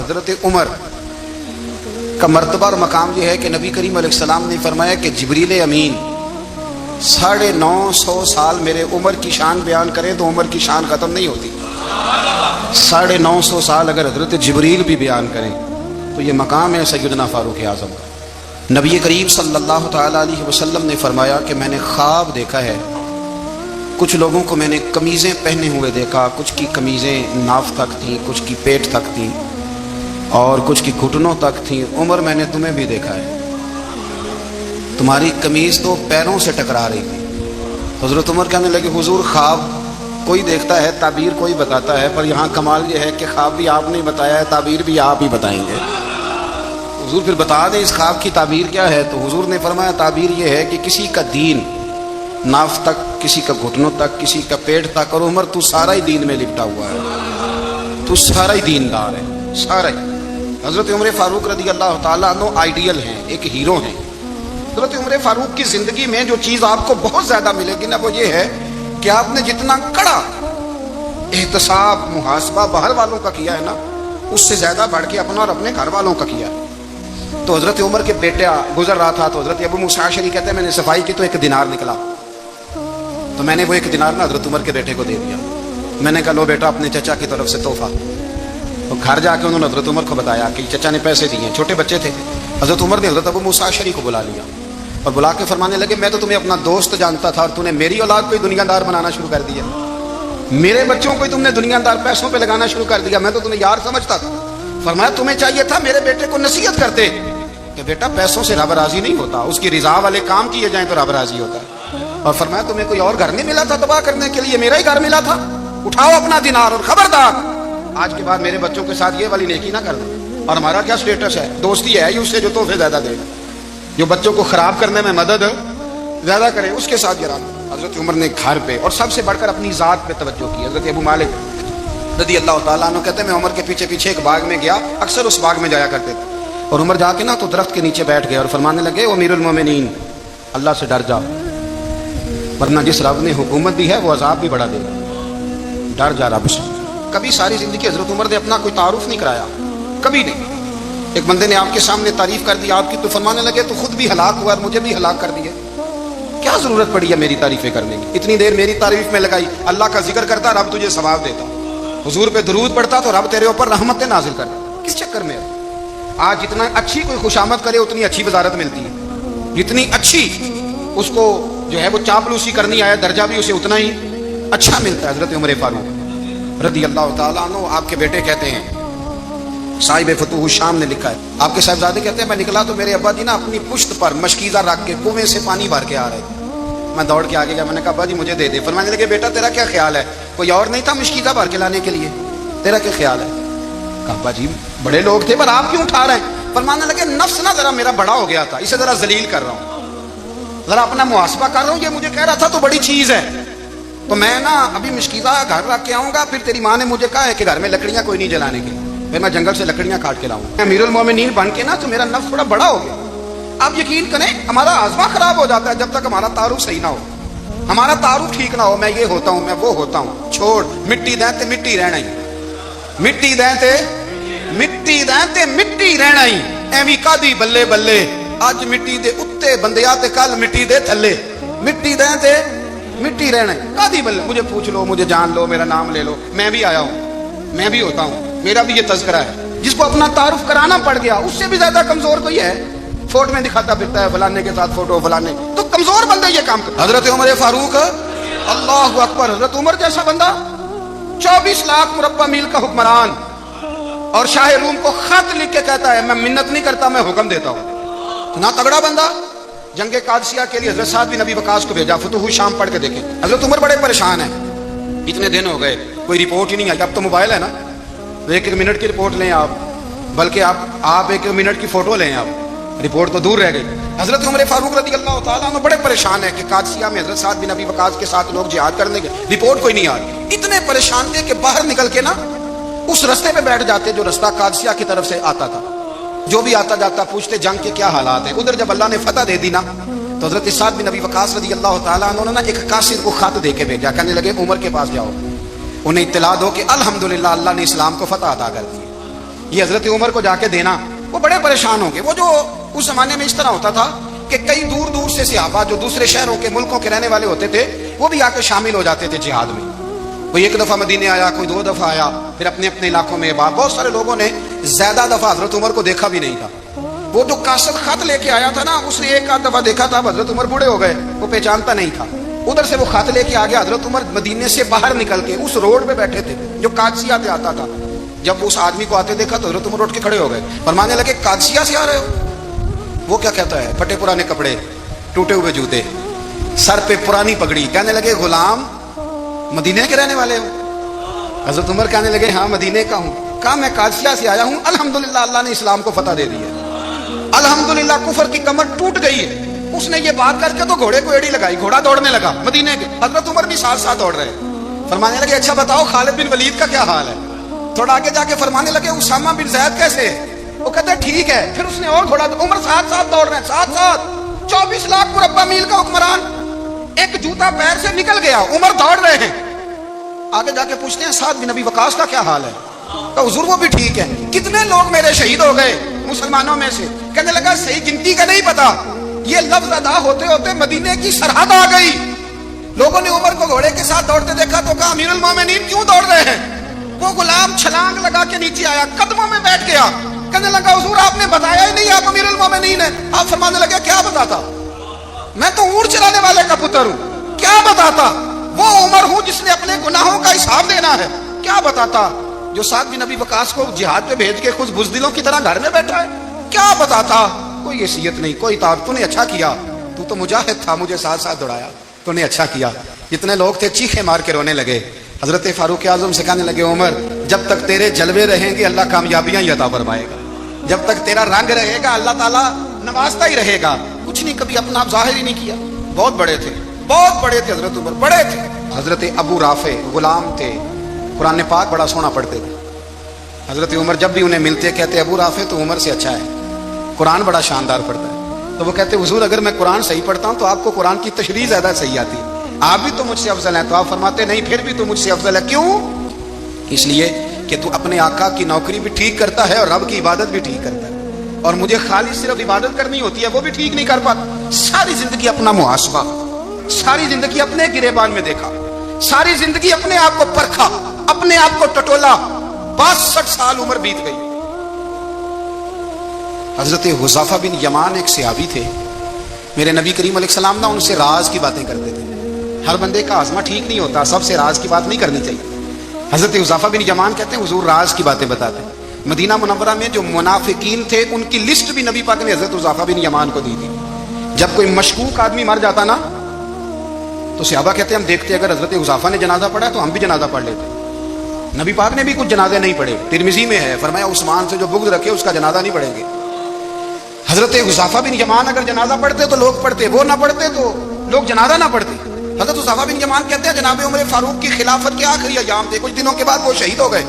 حضرت عمر کا مرتبہ اور مقام یہ ہے کہ نبی کریم علیہ السلام نے فرمایا کہ جبریل امین 950 سال میرے عمر کی شان بیان کریں تو عمر کی شان ختم نہیں ہوتی۔ 950 سال اگر حضرت جبریل بھی بیان کریں تو یہ مقام ہے سیدنا فاروق اعظم کا۔ نبی کریم صلی اللہ تعالیٰ علیہ وسلم نے فرمایا کہ میں نے خواب دیکھا ہے، کچھ لوگوں کو میں نے قمیضیں پہنے ہوئے دیکھا، کچھ کی قمیضیں ناف تک تھیں، کچھ کی پیٹ تک تھیں اور کچھ کی گھٹنوں تک تھیں۔ عمر میں نے تمہیں بھی دیکھا ہے، تمہاری قمیض تو پیروں سے ٹکرا رہی تھی۔ حضرت عمر کہنے لگے حضور خواب کوئی دیکھتا ہے، تعبیر کوئی بتاتا ہے، پر یہاں کمال یہ ہے کہ خواب بھی آپ نے بتایا ہے، تعبیر بھی آپ ہی بتائیں گے۔ حضور پھر بتا دیں اس خواب کی تعبیر کیا ہے؟ تو حضور نے فرمایا تعبیر یہ ہے کہ کسی کا دین ناف تک، کسی کا گھٹنوں تک، کسی کا پیٹ تک، اور عمر تو سارا ہی دین میں لپٹا ہوا ہے، تو سارا ہی دیندار ہے، سارا ہی۔ حضرت عمر فاروق رضی اللہ تعالیٰ عنہ آئیڈیل ہیں، ایک ہیرو ہیں۔ حضرت عمر فاروق کی زندگی میں جو چیز آپ کو بہت زیادہ ملے گی نا وہ یہ ہے کہ آپ نے جتنا کڑا احتساب محاسبہ باہر والوں کا کیا ہے نا، اس سے زیادہ بڑھ کے اپنا اور اپنے گھر والوں کا کیا ہے۔ تو حضرت عمر کے بیٹا گزر رہا تھا تو حضرت ابو موسیٰ اشعری کہتے ہیں میں نے صفائی کی تو 1 دینار نکلا، تو میں نے وہ 1 دینار نا حضرت عمر کے بیٹے کو دے دیا۔ میں نے کہا لو بیٹا اپنے چچا کی طرف سے تحفہ۔ تو گھر جا کے انہوں نے حضرت عمر کو بتایا کہ چچا نے پیسے دیے ہیں، چھوٹے بچے تھے۔ حضرت عمر نے حضرت ابو موسیٰ اشعری کو بلا لیا اور بلا کے فرمانے لگے میں تو تمہیں اپنا دوست جانتا تھا اور تم نے میری اولاد کو ہی دنیا دار بنانا شروع کر دیا، میرے بچوں کو ہی تم نے دنیا دار پیسوں پہ لگانا شروع کر دیا، میں تو تمہیں یار سمجھتا تھا۔ فرمایا تمہیں چاہیے تھا میرے بیٹے کو نصیحت کرتے کہ بیٹا پیسوں سے رب راضی نہیں ہوتا، اس کی رضا والے کام کیے جائیں تو رب راضی ہوتا ہے۔ اور فرمایا تمہیں کوئی اور گھر نہیں ملا تھا تباہ کرنے کے لیے، میرا ہی گھر ملا تھا، اٹھاؤ اپنا دینار اور خبردار آج کے بعد میرے بچوں کے ساتھ یہ والی نیکی نہ کر دیں۔ اور ہمارا کیا سٹیٹس ہے؟ دوستی ہے اس سے جو تحفے زیادہ دے گا، جو بچوں کو خراب کرنے میں مدد زیادہ کرے اس کے ساتھ گرا۔ حضرت عمر نے گھر پہ اور سب سے بڑھ کر اپنی ذات پہ توجہ کی۔ حضرت ابو مالک رضی اللہ تعالیٰ عنہ کہتے ہیں میں عمر کے پیچھے پیچھے ایک باغ میں گیا، اکثر اس باغ میں جایا کرتے تھے، اور عمر جا کے نا تو درخت کے نیچے بیٹھ گئے اور فرمانے لگے امیر المومنین اللہ سے ڈر جا، ورنہ جس رب نے حکومت دی ہے وہ عذاب بھی بڑھا دے گا، ڈر جا رب سے۔ کبھی ساری زندگی حضرت عمر نے اپنا کوئی تعارف نہیں کرایا، کبھی نہیں۔ ایک بندے نے آپ کے سامنے تعریف کر دی آپ کی تو فرمانے لگے تو خود بھی ہلاک ہوا اور مجھے بھی ہلاک کر دیا، کیا ضرورت پڑی ہے میری تعریفیں کرنے کی؟ اتنی دیر میری تعریف میں لگائی، اللہ کا ذکر کرتا رب تجھے ثواب دیتا، حضور پہ درود پڑھتا تو رب تیرے اوپر رحمتیں نازل کرتا، کس چکر میں؟ آج جتنا اچھی کوئی خوشامد کرے اتنی اچھی وزارت ملتی ہے، جتنی اچھی اس کو جو ہے وہ چاپلوسی کرنی آیا درجہ بھی اسے اتنا ہی اچھا ملتا ہے۔ حضرت عمر فاروق رضی اللہ تعالیٰ عنہ آپ کے بیٹے کہتے ہیں، صاحب فتوح الشام نے لکھا ہے، آپ کے صاحبزادے کہتے ہیں میں نکلا تو میرے ابا جی نا اپنی پشت پر مشکیزہ رکھ کے کنویں سے پانی بھر کے آ رہے تھے، میں دوڑ کے آگے گیا، میں نے کہا ابا جی مجھے دے دے۔ فرمانے لگے بیٹا تیرا کیا خیال ہے، کوئی اور نہیں تھا مشکیزہ بھر کے لانے کے لیے، تیرا کیا خیال ہے؟ کہا ابا جی بڑے لوگ تھے پر آپ کیوں اٹھا رہے ہیں؟ فرمانے لگے نفس نا ذرا میرا بڑا ہو گیا تھا، اسے ذرا ذلیل کر رہا ہوں، ذرا اپنا محاسبہ کر رہا ہوں، یہ مجھے کہہ رہا تھا تو بڑی چیز ہے، تو میں نا ابھی مشکیزہ گھر رکھ کے آؤں گا، پھر تیری ماں نے مجھے کہا ہے کہ گھر میں لکڑیاں کوئی نہیں جلانے کی، پھر میں جنگل سے لکڑیاں کاٹ کے لاؤں گا۔ امیر المومنین بن کے نا تو میرا نفس تھوڑا بڑا ہو گیا۔ آپ یقین کریں ہمارا آزما خراب ہو جاتا ہے جب تک ہمارا تعارف صحیح نہ ہو، ہمارا تعارف ٹھیک نہ ہو، میں یہ ہوتا ہوں میں وہ ہوتا ہوں، چھوڑ مٹی دیں تے مٹی رہنا ہی، مٹی دیں تے مٹی دیں تے مٹی رہنا ہی، ایویں کادی بلے بلے اج مٹی دے اتے بندیا تے کل مٹی دے تھلے، مٹی دیں تے مٹی رہنا ہی، کادی بلے مجھے پوچھ لو مجھے جان لو میرا نام لے لو، میں بھی آیا ہوں، میں بھی ہوتا ہوں، میرا بھی یہ تذکرہ ہے۔ جس کو اپنا تعارف کرانا پڑ گیا اس سے بھی زیادہ کمزور کوئی ہے، فوٹو میں دکھاتا پھرتا ہے فلانے کے ساتھ فوٹو فلانے، تو کمزور بندے یہ کام کرتے۔ حضرت عمر فاروق اللہ اکبر، حضرت عمر جیسا بندہ 24 لاکھ مربع میل کا حکمران، اور شاہ روم کو خط لکھ کے کہتا ہے میں منت نہیں کرتا میں حکم دیتا ہوں، اتنا تگڑا بندہ۔ جنگ قادسیہ کے لیے حضرت سعد بن ابی وقاص کو بھیجا، فتوح الشام پڑھ کے دیکھیں۔ حضرت عمر بڑے پریشان ہیں، اتنے دن ہو گئے کوئی رپورٹ ہی نہیں آئی، اب تو موبائل ہے نا، 1 منٹ کی رپورٹ لیں آپ، بلکہ آپ 1 منٹ کی فوٹو لیں آپ، رپورٹ تو دور رہ گئی۔ حضرت عمر فاروق رضی اللہ تعالیٰ عنہ بڑے پریشان ہیں کہ قادسیہ میں حضرت سعد بن ابی وقاص کے ساتھ لوگ جہاد کرنے گئے، رپورٹ کوئی نہیں آ رہی، اتنے پریشان تھے کہ باہر نکل کے نا اس رستے پہ بیٹھ جاتے جو رستہ قادسیہ کی طرف سے آتا تھا، جو بھی آتا جاتا پوچھتے جنگ کے کیا حالات ہیں۔ ادھر جب اللہ نے فتح دے دی نا تو حضرت سعد بن ابی وقاص رضی اللہ تعالیٰ عنہ نے نا ایک قاصد کو خط دے کے بھیجا، کہنے لگے عمر کے پاس جاؤ، انہیں اطلاع دو کہ الحمدللہ اللہ نے اسلام کو فتح عطا کر دی، یہ حضرت عمر کو جا کے دینا، وہ بڑے پریشان ہوں گے۔ وہ جو اس زمانے میں اس طرح ہوتا تھا کہ کئی دور دور سے صحابہ جو دوسرے شہروں کے ملکوں کے رہنے والے ہوتے تھے وہ بھی آ کے شامل ہو جاتے تھے جہاد میں۔ کوئی ایک دفعہ مدینے آیا، کوئی 2 دفعہ آیا، پھر اپنے اپنے علاقوں میں بہت سارے لوگوں نے زیادہ دفعہ حضرت عمر کو دیکھا بھی نہیں تھا۔ وہ جو قاصد خط لے کے آیا تھا نا، اس نے 1 دفعہ دیکھا تھا، حضرت عمر بوڑھے ہو گئے، وہ پہچانتا نہیں تھا۔ ادھر سے وہ خط لے کے آ گیا، حضرت عمر مدینے سے باہر نکل کے اس روڈ پہ بیٹھے تھے جو قادسیہ سے آتا تھا۔ جب اس آدمی کو آتے دیکھا تو حضرت عمر اٹھ کے کھڑے ہو گئے، فرمانے لگے قادسیہ سے آ رہے ہو؟ وہ کیا کہتا ہے؟ پھٹے پرانے کپڑے، ٹوٹے ہوئے جوتے، سر پہ پرانی پگڑی، کہنے لگے غلام مدینے کے رہنے والے ہو؟ حضرت عمر کہنے لگے ہاں مدینے کا ہوں۔ کہا میں قادسیہ سے آیا ہوں، الحمدللہ اللہ نے اسلام کو فتح دے دی ہے، الحمدللہ کفر کی کمر ٹوٹ گئی ہے۔ اس نے یہ بات کر کے تو گھوڑے کو ایڑی لگائی، گھوڑا دوڑنے لگا مدینے کے، حضرت عمر بھی ساتھ ساتھ دوڑ رہے ہیں۔ فرمانے لگے اچھا بتاؤ خالد بن ولید کا کیا حال ہے؟ تھوڑا آگے جا کے فرمانے لگے اسامہ بن زید کیسے ہے؟ وہ کہتے ہیں ٹھیک ہے۔ پھر اس نے اور گھوڑا، عمر ساتھ ساتھ دوڑ رہے ہیں، ساتھ ساتھ 24 لاکھ مربع میل کا حکمران، ایک جوتا پیر سے نکل گیا، عمر دوڑ رہے ہیں۔ آگے جا کے پوچھتے ہیں سعد بن ابی وقاص کا کیا حال ہے؟ کہ حضور وہ بھی ٹھیک ہے۔ کتنے لوگ میرے شہید ہو گئے مسلمانوں میں سے؟ کہنے لگا صحیح گنتی کا نہیں پتا، یہ لفظ ادا ہوتے ہوتے مدینے کی سرحد آ گئی۔ لوگوں نے عمر کو گھوڑے کے ساتھ دوڑتے دیکھا تو کہا امیر المومنین کیوں دوڑ رہے ہیں؟ وہ غلام چھلانگ لگا کے نیچے آیا، قدموں میں بیٹھ گیا، کہنے لگا حضور آپ نے بتایا ہی نہیں آپ امیر المومنین ہیں۔ آپ فرمانے لگے کیا بتاتا؟ میں تو اونٹ چلانے والے کا پتر ہوں، کیا بتاتا؟ وہ عمر ہوں جس نے اپنے گناہوں کا حساب دینا ہے، کیا بتاتا؟ جو سعد بن ابی وقاص کو جہاد پہ بھیج کے خود بزدلوں کی طرح گھر میں بیٹھا ہے، کیا بتاتا؟ کوئی حیثیت نہیں، کوئی تعارف۔ تو نے اچھا کیا، تو مجاہد تھا، مجھے ساتھ ساتھ دوڑایا، تو نے اچھا کیا۔ جتنے لوگ تھے چیخے مار کے رونے لگے۔ حضرت فاروق اعظم سے کہنے لگے عمر جب تک تیرے جلوے رہیں گے اللہ کامیابیاں ہی عطا فرمائے گا، جب تک تیرا رنگ رہے گا اللہ تعالیٰ نوازتا ہی رہے گا۔ کچھ نہیں، کبھی اپنا آپ ظاہر ہی نہیں کیا۔ بہت بڑے تھے، بہت بڑے تھے حضرت عمر، بڑے تھے۔ حضرت ابو رافع غلام تھے، قرآن پاک بڑا سونا پڑھتے تھے۔ حضرت عمر جب بھی انہیں ملتے کہتے ابو رافع تو عمر سے اچھا ہے، قرآن بڑا شاندار پڑھتا ہے۔ تو وہ کہتے حضور اگر میں قرآن صحیح پڑھتا ہوں تو آپ کو قرآن کی تشریح زیادہ صحیح آتی ہے، آپ بھی تو مجھ سے افضل ہیں۔ تو آپ فرماتے نہیں پھر بھی تو مجھ سے افضل ہے۔ کیوں؟ اس لیے کہ تو اپنے آقا کی نوکری بھی ٹھیک کرتا ہے اور رب کی عبادت بھی ٹھیک کرتا ہے، اور مجھے خالی صرف عبادت کرنی ہوتی ہے وہ بھی ٹھیک نہیں کر پاتا۔ ساری زندگی اپنا محاسبہ، ساری زندگی اپنے گریبان میں دیکھا، ساری زندگی اپنے آپ کو پرکھا، اپنے آپ کو ٹٹولا۔ 62 سال عمر بیت گئی۔ حضرت حذیفہ بن یمان ایک صحابی تھے، میرے نبی کریم علیہ السلام نا ان سے راز کی باتیں کرتے تھے۔ ہر بندے کا ہاضمہ ٹھیک نہیں ہوتا، سب سے راز کی بات نہیں کرنی چاہیے۔ حضرت حذیفہ بن یمان کہتے ہیں حضور راز کی باتیں بتاتے ہیں۔ مدینہ منورہ میں جو منافقین تھے ان کی لسٹ بھی نبی پاک نے حضرت حذیفہ بن یمان کو دی تھی۔ جب کوئی مشکوک آدمی مر جاتا نا تو صحابہ کہتے ہیں ہم دیکھتے اگر حضرت حذیفہ نے جنازہ پڑھا تو ہم بھی جنازہ پڑھ لیتے۔ نبی پاک نے بھی کچھ جنازے نہیں پڑھے، ترمذی میں ہے، فرمایا عثمان سے جو بغض رکھے اس کا جنازہ نہیں پڑھیں گے۔ حضرت حذیفہ بن یمان اگر جنازہ پڑھتے تو لوگ پڑھتے، وہ نہ پڑھتے تو لوگ جنازہ نہ پڑھتے۔ حضرت حذیفہ بن یمان کہتے ہیں جناب عمر فاروق کی خلافت کے آخری ایام تھے، کچھ دنوں کے بعد وہ شہید ہو گئے۔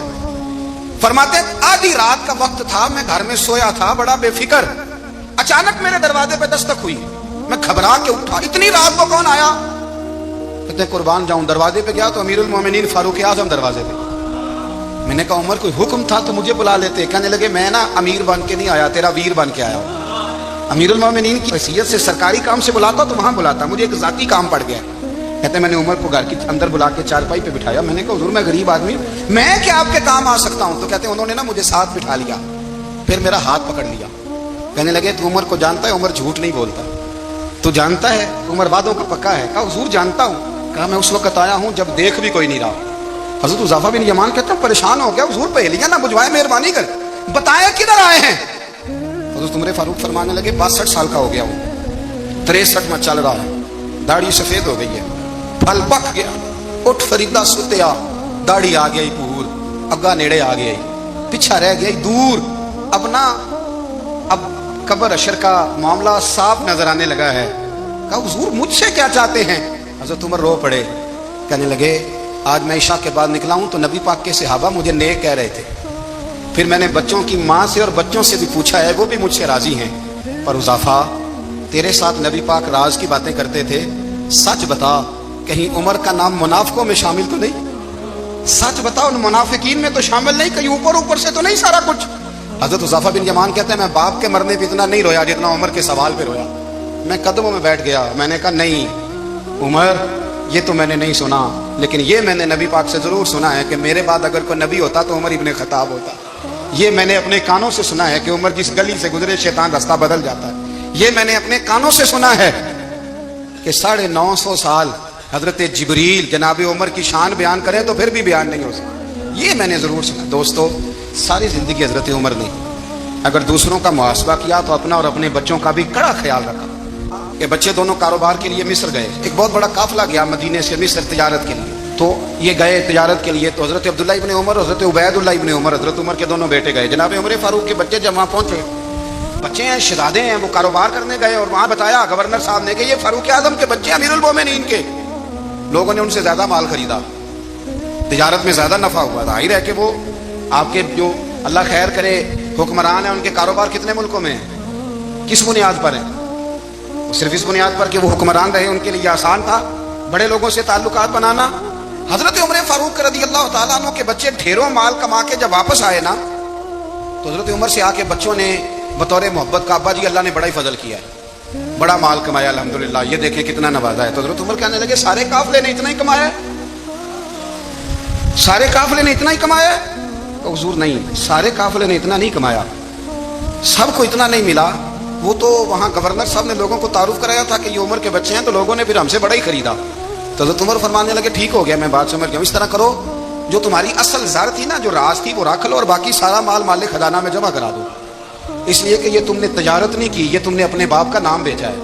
فرماتے ہیں آدھی رات کا وقت تھا، میں گھر میں سویا تھا بڑا بے فکر، اچانک میرے دروازے پہ دستک ہوئی، میں گھبرا کے اٹھا، اتنی رات کو کون آیا؟ کہتے ہیں قربان جاؤں، دروازے پہ گیا تو امیر المومنین فاروق اعظم دروازے پہ۔ میں نے کہا عمر کوئی حکم تھا تو مجھے بلا لیتے۔ کہنے لگے میں نا امیر بن کے نہیں آیا، تیرا ویر بن کے آیا ہوں۔ امیر المومنین کی حیثیت سے سرکاری کام سے بلاتا تو وہاں بلاتا، مجھے ایک ذاتی کام پڑ گیا۔ کہتے ہیں میں نے عمر کو گھر کے اندر بلا کے چارپائی پہ بٹھایا، میں نے کہا حضور میں غریب آدمی ہوں، میں کیا آپ کے کام آ سکتا ہوں؟ تو کہتے ہیں انہوں نے نا مجھے ساتھ بٹھا لیا، پھر میرا ہاتھ پکڑ لیا، کہنے لگے تو عمر کو جانتا ہے؟ عمر جھوٹ نہیں بولتا، تو جانتا ہے عمر وعدوں کا پکا ہے؟ کہا حضور جانتا ہوں۔ کہا میں اس وقت آیا ہوں جب دیکھ بھی کوئی نہیں رہا۔ حضرت حذیفہ بن یمان کہتے ہیں پریشان ہو گیا، حضور پہلیاں نہ بجھوائے، مہربانی کر بتائیں کدھر آئے ہیں؟ حضرت عمر فاروق فرمانے لگے 62 سال کا ہو گیا ہوں، 63 میں چل رہا ہے، داڑھی سفید ہو گئی ہے، پھل پک گیا، اٹھ فریدہ ستیا، داڑھی آ گئی پور، اگا نیڑے آ گئی، پیچھا رہ گئی دور، اب نا اب قبر اشر کا معاملہ صاف نظر آنے لگا ہے۔ کہا حضور مجھ سے کیا چاہتے ہیں؟ حضرت عمر رو پڑے، کہنے لگے آج میں عشاء کے بعد نکلا ہوں تو نبی پاک کے صحابہ مجھے نیک کہہ رہے تھے، پھر میں نے بچوں کی ماں سے اور بچوں سے بھی پوچھا ہے، وہ بھی مجھ سے راضی ہیں، پر حذیفہ تیرے ساتھ نبی پاک راز کی باتیں کرتے تھے، سچ بتا کہیں عمر کا نام منافقوں میں شامل تو نہیں؟ سچ بتا ان منافقین میں تو شامل نہیں، کہیں اوپر اوپر سے تو نہیں سارا کچھ؟ حضرت حذیفہ بن یمان کہتے ہیں میں باپ کے مرنے پہ اتنا نہیں رویا جتنا عمر کے سوال پہ رویا. میں قدموں میں بیٹھ گیا, میں نے کہا نہیں عمر, یہ تو میں نے نہیں سنا, لیکن یہ میں نے نبی پاک سے ضرور سنا ہے کہ میرے بعد اگر کوئی نبی ہوتا تو عمر ابن خطاب ہوتا. یہ میں نے اپنے کانوں سے سنا ہے کہ عمر جس گلی سے گزرے شیطان راستہ بدل جاتا ہے. یہ میں نے اپنے کانوں سے سنا ہے کہ 950 سال حضرت جبریل جناب عمر کی شان بیان کریں تو پھر بھی بیان نہیں ہو سکتا. یہ میں نے ضرور سنا. دوستو, ساری زندگی حضرت عمر نے اگر دوسروں کا محاسبہ کیا تو اپنا اور اپنے بچوں کا بھی کڑا خیال رکھا. کہ بچے دونوں کاروبار کے لیے مصر گئے, ایک بہت بڑا قافلہ گیا مدینے سے مصر تجارت کے لیے. تو یہ گئے تجارت کے لیے, تو حضرت عبداللہ ابن عمر, حضرت عبید اللہ ابن عمر, حضرت عمر کے دونوں بیٹے گئے. جناب عمر فاروق کے بچے جب وہاں پہنچے, بچے ہیں شہزادے ہیں, وہ کاروبار کرنے گئے, اور وہاں بتایا گورنر صاحب نے کہ یہ فاروق اعظم کے بچے امیر المومنین کے. لوگوں نے ان سے زیادہ مال خریدا, تجارت میں زیادہ نفع ہوا. ظاہر ہے کہ وہ آپ کے جو اللہ خیر کرے حکمران ہیں, ان کے کاروبار کتنے ملکوں میں ہیں, کس بنیاد پر ہیں؟ صرف اس بنیاد پر کہ وہ حکمران رہے, ان کے لیے آسان تھا بڑے لوگوں سے تعلقات بنانا. حضرت عمر فاروق رضی اللہ تعالیٰ عنہ کے بچے ڈھیروں مال کما کے جب واپس آئے نا, تو حضرت عمر سے آ کے بچوں نے بطور محبت کا, ابا جی اللہ نے بڑا ہی فضل کیا ہے, بڑا مال کمایا الحمدللہ, یہ دیکھیں کتنا نوازا ہے. تو حضرت عمر کہنے لگے سارے قافلے نے اتنا ہی کمایا ہے, سارے قافلے نے اتنا ہی کمایا ہے؟ تو حضور نہیں, سارے قافلے نے اتنا نہیں کمایا, سب کو اتنا نہیں ملا. وہ تو وہاں گورنر صاحب نے لوگوں کو تعارف کرایا تھا کہ یہ عمر کے بچے ہیں, تو لوگوں نے پھر ہم سے بڑا ہی خریدا. تو حضرت عمر فرمانے لگے ٹھیک ہو گیا, میں بات سمجھ گیا, اس طرح کرو جو تمہاری اصل زر تھی نا, جو راز تھی وہ رکھ لو, اور باقی سارا مال مال خزانہ میں جمع کرا دو. اس لیے کہ یہ تم نے تجارت نہیں کی, یہ تم نے اپنے باپ کا نام بیچا ہے,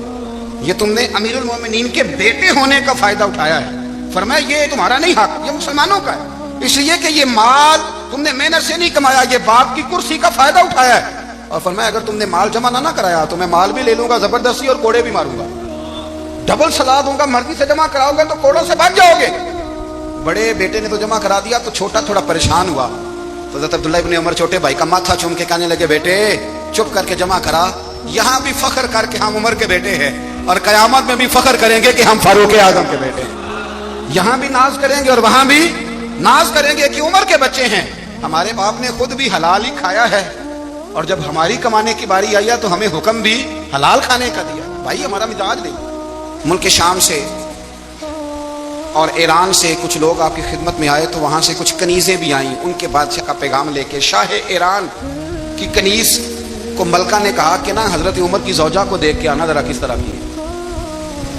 یہ تم نے امیر المومنین کے بیٹے ہونے کا فائدہ اٹھایا ہے. فرمایا یہ تمہارا نہیں حق, یہ مسلمانوں کا ہے, اس لیے کہ یہ مال تم نے محنت سے نہیں کمایا, یہ باپ کی کرسی کا فائدہ اٹھایا ہے. اور فرمایا اگر تم نے مال جمع نہ کرایا تو میں مال بھی لے لوں گا زبردستی, اور کوڑے بھی ماروں گا, ڈبل سلا دوں گا. مرضی سے جمع کراؤ گے تو کوڑوں سے بچ جاؤ گے. بڑے بیٹے نے تو جمع کرا دیا, تو چھوٹا تھوڑا پریشان ہوا. تو حضرت عبداللہ ابن عمر چھوٹے بھائی کا ماتھا چوم کے کہنے لگے بیٹے چپ کر کے جمع کرا, یہاں بھی فخر کر کے ہم عمر کے بیٹے ہیں, اور قیامت میں بھی فخر کریں گے کہ ہم فاروق اعظم کے بیٹے ہیں. یہاں بھی ناز کریں گے اور وہاں بھی ناز کریں گے کہ عمر کے بچے ہیں. ہمارے باپ نے خود بھی حلال ہی کھایا ہے, اور جب ہماری کمانے کی باری آئی ہے تو ہمیں حکم بھی حلال کھانے کا دیا. بھائی ہمارا مزاج نہیں. ملک شام سے اور ایران سے کچھ لوگ آپ کی خدمت میں آئے, تو وہاں سے کچھ کنیزیں بھی آئیں, ان کے بادشاہ کا پیغام لے کے. شاہ ایران کی کنیز کو ملکہ نے کہا کہ نا حضرت عمر کی زوجہ کو دیکھ کے آنا ذرا کس طرح کی ہے.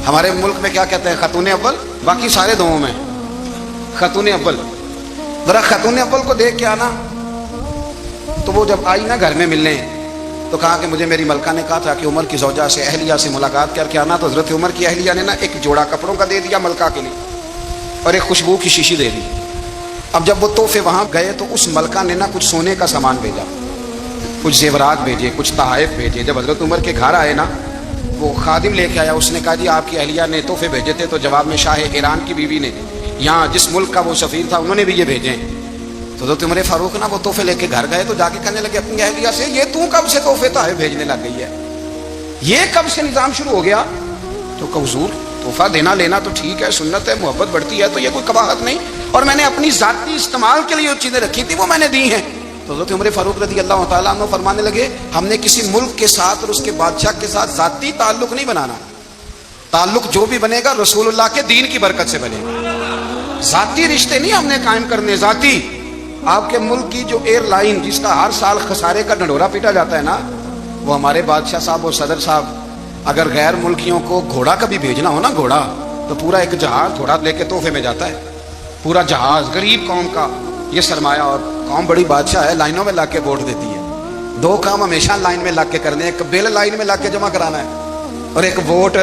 ہمارے ملک میں کیا کہتے ہیں, خاتون اول, باقی سارے دووں میں خاتون اول, ذرا خاتون اول کو دیکھ کے آنا. تو وہ جب آئی نا گھر میں ملنے, تو کہا کہ مجھے میری ملکہ نے کہا تھا کہ عمر کی زوجہ سے اہلیہ سے ملاقات کر کے آنا. تو حضرت عمر کی اہلیہ نے نا ایک جوڑا کپڑوں کا دے دیا ملکہ کے لیے, اور ایک خوشبو کی شیشی دے دی. اب جب وہ تحفے وہاں گئے تو اس ملکہ نے نا کچھ سونے کا سامان بھیجا, کچھ زیورات بھیجے, کچھ تحائف بھیجے. جب حضرت عمر کے گھر آئے نا, وہ خادم لے کے آیا, اس نے کہا جی آپ کی اہلیہ نے تحفے بھیجے تھے. تو جواب میں شاہ ایران کی بیوی نے, یہاں جس ملک کا وہ سفیر تھا, انہوں نے بھی یہ بھیجے. تو حضرت عمر فاروق نا وہ تحفے لے کے گھر گئے, تو جا کے کہنے لگے اپنی اہلیہ سے, یہ تو کب سے تحفے تحائف بھیجنے لگ گئی ہے, یہ کب سے نظام شروع ہو گیا؟ تو کہ حضور تحفہ دینا لینا تو ٹھیک ہے, سنت ہے, محبت بڑھتی ہے, تو یہ کوئی قباحت نہیں, اور میں نے اپنی ذاتی استعمال کے لیے جو چیزیں رکھی تھی وہ میں نے دی ہیں. تو حضرت عمر فاروق رضی اللہ تعالیٰ عنہ فرمانے لگے ہم نے کسی ملک کے ساتھ اور اس کے بادشاہ کے ساتھ ذاتی تعلق نہیں بنانا, تعلق جو بھی بنے گا رسول اللہ کے دین کی برکت سے بنے گا. ذاتی رشتے نہیں ہم نے قائم کرنے, ذاتی. آپ کے ملک کی جو ایئر لائن جس کا ہر سال خسارے کا ڈنڈورا پیٹا جاتا ہے نا, وہ ہمارے بادشاہ صاحب اور صدر صاحب اگر غیر ملکیوں کو گھوڑا کبھی بھیجنا ہو نا, گھوڑا, تو پورا ایک جہاز گھوڑا لے کے تحفے میں جاتا ہے, پورا جہاز. غریب قوم کا یہ سرمایہ, اور قوم بڑی بادشاہ ہے, لائنوں میں لا کے ووٹ دیتی ہے. دو کام ہمیشہ لائن میں لگ کے کرنے, ایک بل لائن میں لگ کے جمع کرانا ہے, اور ایک ووٹ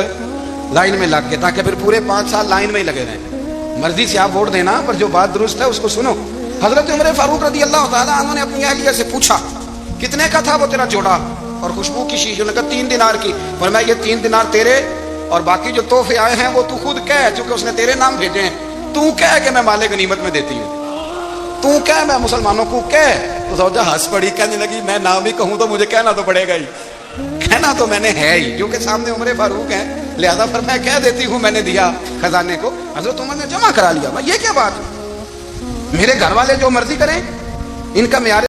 لائن میں لگ کے, تاکہ پھر پورے 5 سال لائن میں ہی لگے رہیں. مرضی سے آپ ووٹ دینا, پر جو بات درست ہے اس کو سنو. حضرت عمر فاروق رضی اللہ تعالیٰ عنہ نے اپنی اہلیہ سے پوچھا کتنے کا تھا وہ تیرا جوڑا اور خوشبو کی شیشی؟ انہوں نے کہا 3 دینار کی. فرمایا یہ 3 دینار تیرے, اور باقی جو تحفے آئے ہیں وہ تو خود کہہ, چونکہ اس نے تیرے نام بھیجے ہیں, تو کہہ کہ میں مال غنیمت میں دیتی ہوں, تو کہہ میں مسلمانوں کو کہہ. تو زوجہ ہنس پڑی, کہنے لگی میں نام ہی کہوں تو مجھے کہنا تو پڑے گا ہی, کہنا تو میں نے ہے ہی, کیونکہ سامنے عمر فاروق ہیں, لہذا فرمایا کہہ دیتی ہوں میں نے دیا خزانے کو. حضرت عمر نے جمع کرا لیا. یہ کیا بات, میرے گھر والے جو مرضی کریں, ان کا معیار